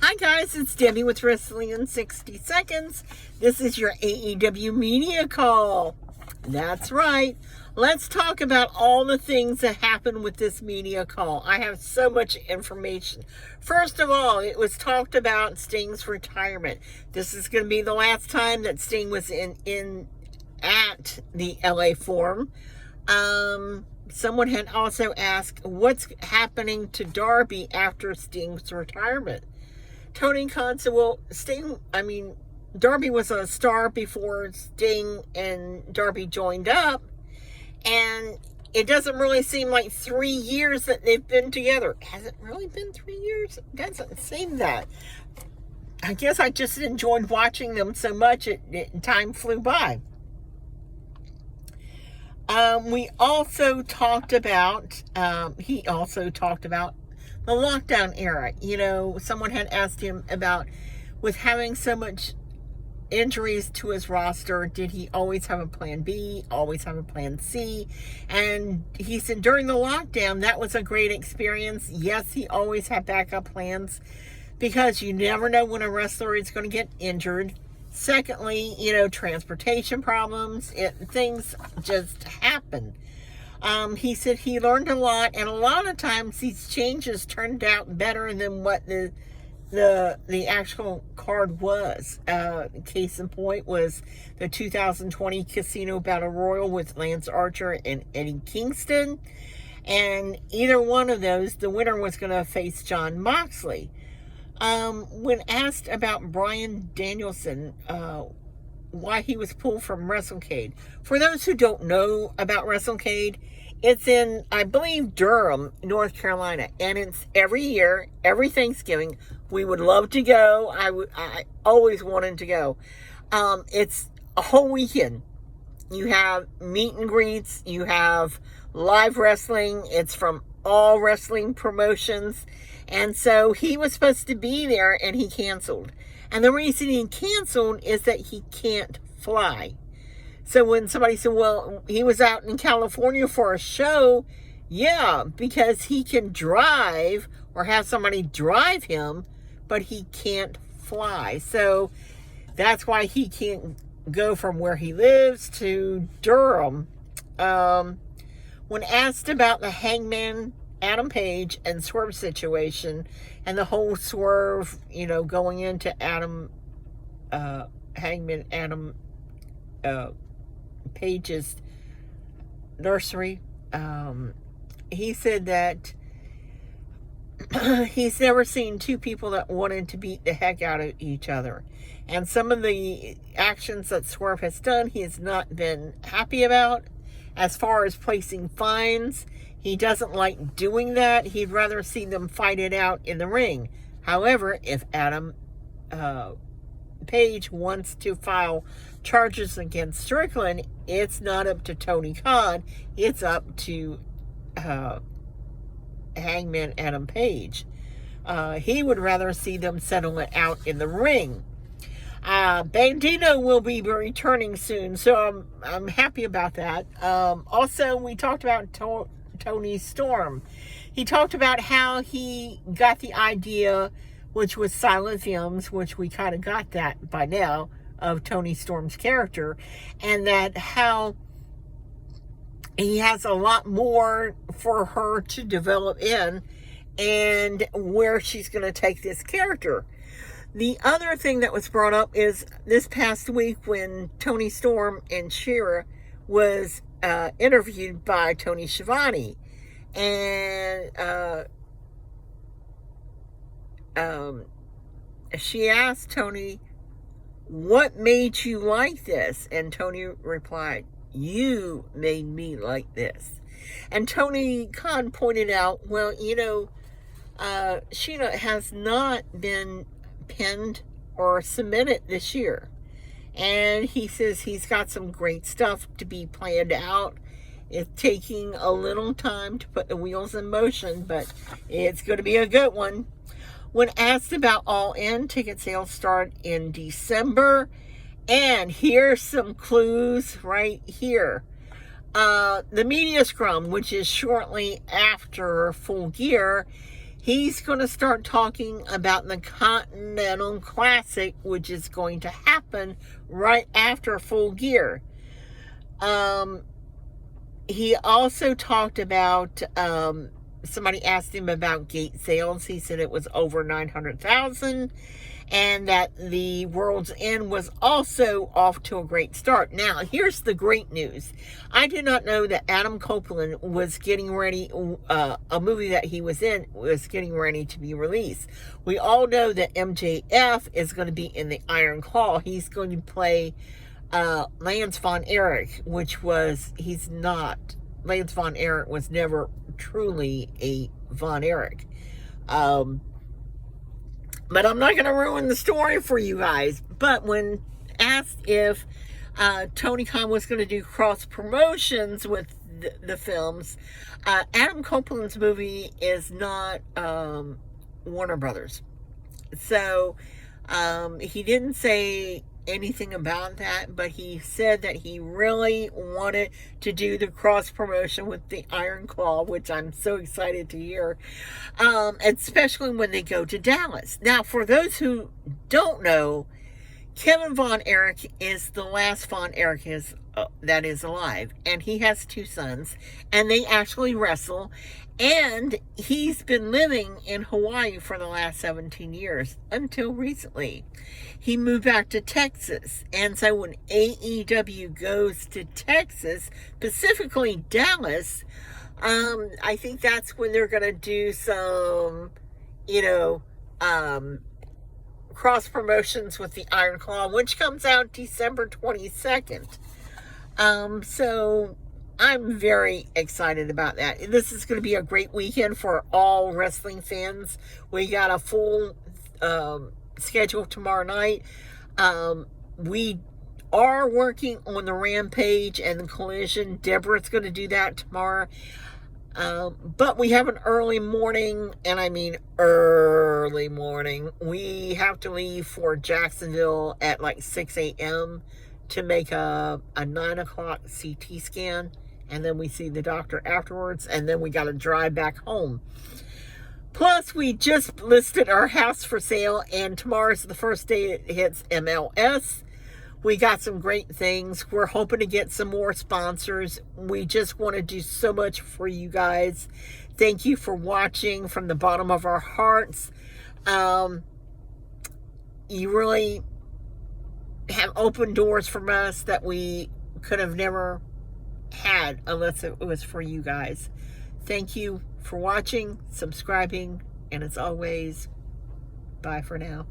Hi guys, it's Debbie with Wrestling in 60 Seconds. This is your AEW media call. That's right. Let's talk about all the things that happened with this media call. I have so much information. First of all, it was talked about Sting's retirement. This is going to be the last time that Sting was at the LA Forum. Someone had also asked, what's happening to Darby after Sting's retirement? Tony Khan said, well, Darby was a star before Sting and Darby joined up, and it doesn't really seem like 3 years that they've been together. Has it really been 3 years? It doesn't seem that. I guess I just enjoyed watching them so much, time flew by. He also talked about the lockdown era. You know, someone had asked him about, with having so much injuries to his roster, did he always have a plan B, always have a plan C? And he said during the lockdown, that was a great experience. Yes, he always had backup plans because you never know when a wrestler is going to get injured. Secondly, transportation problems, things just happen. He said he learned a lot, and a lot of times these changes turned out better than what the actual card was. Case in point was the 2020 Casino Battle Royal with Lance Archer and Eddie Kingston, and either one of those, the winner was going to face Jon Moxley. When asked about Bryan Danielson, why he was pulled from WrestleCade. For those who don't know about WrestleCade, it's in, I believe, Durham, North Carolina, and it's every year, every Thanksgiving. We would love to go. I always wanted to go. It's a whole weekend. You have meet and greets. You have live wrestling. It's from all wrestling promotions. And so he was supposed to be there, and he canceled. And the reason he canceled is that he can't fly. So when somebody said, well, he was out in California for a show, yeah, because he can drive or have somebody drive him, but he can't fly. So that's why he can't go from where he lives to Durham. When asked about the Hangman Adam Page and Swerve situation and the whole Swerve, going into Hangman Adam Page's nursery, he said that he's never seen two people that wanted to beat the heck out of each other. And some of the actions that Swerve has done, he has not been happy about. As far as placing fines, he doesn't like doing that. He'd rather see them fight it out in the ring. However, if Adam Page wants to file charges against Strickland, it's not up to Tony Khan. It's up to Hangman Adam Page. He would rather see them settle it out in the ring. Bandito will be returning soon, so I'm happy about that. Also, we talked about Tony Storm. He talked about how he got the idea, which was Silent Films, which we kind of got that by now, of Tony Storm's character, and that how he has a lot more for her to develop in and where she's going to take this character. The other thing that was brought up is this past week when Tony Storm and Shira was interviewed by Tony Schiavone, and she asked Tony, what made you like this? And Tony replied, you made me like this. And Tony Khan pointed out, well, Sheena has not been pinned or submitted this year. And he says he's got some great stuff to be planned out. It's taking a little time to put the wheels in motion, but it's going to be a good one. When asked about All In, ticket sales start in December. And here's some clues right here. The media scrum, which is shortly after Full Gear, He's going to start talking about the Continental Classic, which is going to happen right after Full Gear. He also talked about, somebody asked him about gate sales. He said it was over 900,000, and that the World's End was also off to a great start. Now, here's the great news. I did not know that Adam Copeland was getting ready, a movie that he was in was getting ready to be released. We all know that MJF is going to be in the Iron Claw. He's going to play Lance Von Erich, Lance Von Erich was never truly a Von Erich. But I'm not going to ruin the story for you guys. But when asked if Tony Khan was going to do cross promotions with the films, Adam Copeland's movie is not Warner Brothers. So he didn't say anything about that, but he said that he really wanted to do the cross promotion with the Iron Claw, which I'm so excited to hear, especially when they go to Dallas. Now, for those who don't know, Kevin Von Erich is the last Von Erich that is alive, and he has 2 sons, and they actually wrestle, and he's been living in Hawaii for the last 17 years, until recently. He moved back to Texas, and so when AEW goes to Texas, specifically Dallas, I think that's when they're going to do some, cross promotions with the Iron Claw, which comes out December 22nd. So I'm very excited about that. This is going to be a great weekend for all wrestling fans. We got a full schedule tomorrow night. We are working on the Rampage and the Collision. Deborah's going to do that tomorrow. But we have an early morning, and I mean early morning. We have to leave for Jacksonville at like 6 a.m. to make a 9 o'clock CT scan, and then we see the doctor afterwards, and then we got to drive back home. Plus, we just listed our house for sale, and tomorrow's the first day it hits MLS. We got some great things. We're hoping to get some more sponsors. We just want to do so much for you guys. Thank you for watching from the bottom of our hearts. You really have opened doors from us that we could have never had unless it was for you guys. Thank you for watching, subscribing, and as always, bye for now.